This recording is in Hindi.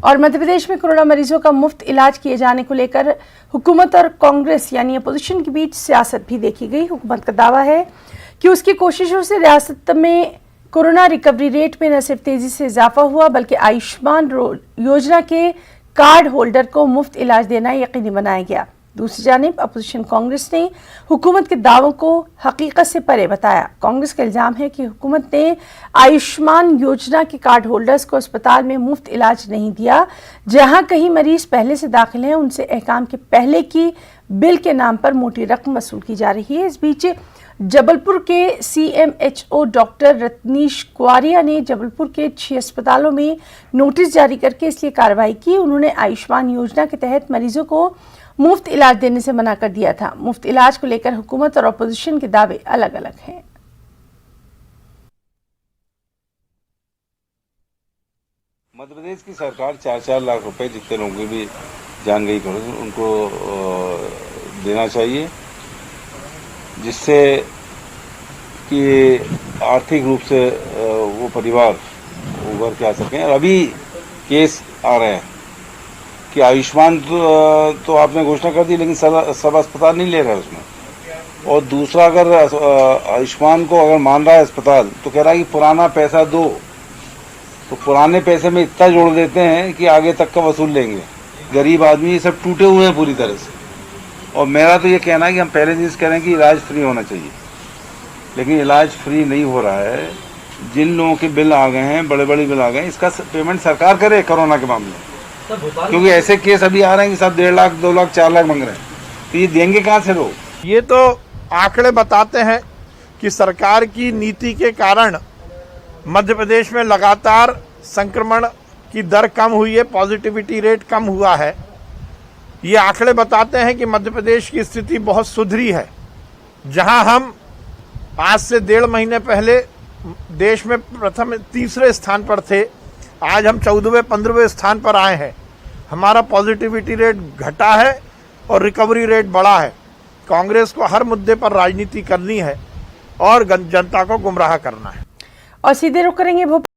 और मध्य प्रदेश में कोरोना मरीजों का मुफ्त इलाज किए जाने को लेकर हुकूमत और कांग्रेस यानी अपोजिशन के बीच सियासत भी देखी गई। हुकूमत का दावा है कि उसकी कोशिशों से रियासत में कोरोना रिकवरी रेट में न सिर्फ तेजी से इजाफा हुआ बल्कि आयुष्मान योजना के कार्ड होल्डर को मुफ्त इलाज देना यकीनी बनाया गया। दूसरी जानिब अपोजिशन कांग्रेस ने हुकूमत के दावों को हकीकत से परे बताया। कांग्रेस का इल्जाम है कि हुकूमत ने आयुष्मान योजना के कार्ड होल्डर्स को अस्पताल में मुफ्त इलाज नहीं दिया। जहां कहीं मरीज पहले से दाखिल हैं उनसे अहकाम के पहले की बिल के नाम पर मोटी रकम वसूल की जा रही है। इस बीच जबलपुर के CMHO डॉक्टर रत्नीश कुआरिया ने जबलपुर के 6 अस्पतालों में नोटिस जारी करके इसलिए कार्रवाई की। उन्होंने आयुष्मान योजना के तहत मरीजों को मुफ्त इलाज देने से मना कर दिया था। मुफ्त इलाज को लेकर हुकूमत और अपोजिशन के दावे अलग अलग हैं। मध्य प्रदेश की सरकार 4-4 लाख रुपए जितने लोगों की भी जान गई उनको देना चाहिए, जिससे कि आर्थिक रूप से वो परिवार उभर के आ सकें। और अभी केस आ रहे हैं कि आयुष्मान तो आपने घोषणा कर दी, लेकिन सब अस्पताल नहीं ले रहा है उसमें। और दूसरा, अगर आयुष्मान को अगर मान रहा है अस्पताल तो कह रहा है कि पुराना पैसा दो, तो पुराने पैसे में इतना जोड़ देते हैं कि आगे तक का वसूल लेंगे। गरीब आदमी सब टूटे हुए हैं पूरी तरह से। और मेरा तो ये कहना है कि हम पहले चीज कह रहे हैं कि इलाज फ्री होना चाहिए, लेकिन इलाज फ्री नहीं हो रहा है। जिन लोगों के बिल आ गए हैं, बड़े बड़े बिल आ गए हैं, इसका पेमेंट सरकार करे कोरोना के मामले में। क्योंकि ऐसे केस अभी आ रहे हैं कि सब 1.5 लाख, 2 लाख, 4 लाख मांग रहे हैं, तो ये देंगे कहाँ से लोग? ये तो आंकड़े बताते हैं कि सरकार की नीति के कारण मध्य प्रदेश में लगातार संक्रमण की दर कम हुई है, पॉजिटिविटी रेट कम हुआ है। ये आंकड़े बताते हैं कि मध्य प्रदेश की स्थिति बहुत सुधरी है। जहां हम आज से 1.5 महीने पहले देश में प्रथम तीसरे स्थान पर थे, आज हम 14वें 15वें स्थान पर आए हैं। हमारा पॉजिटिविटी रेट घटा है और रिकवरी रेट बढ़ा है। कांग्रेस को हर मुद्दे पर राजनीति करनी है और जनता को गुमराह करना है। और सीधे रुख करेंगे भोपाल।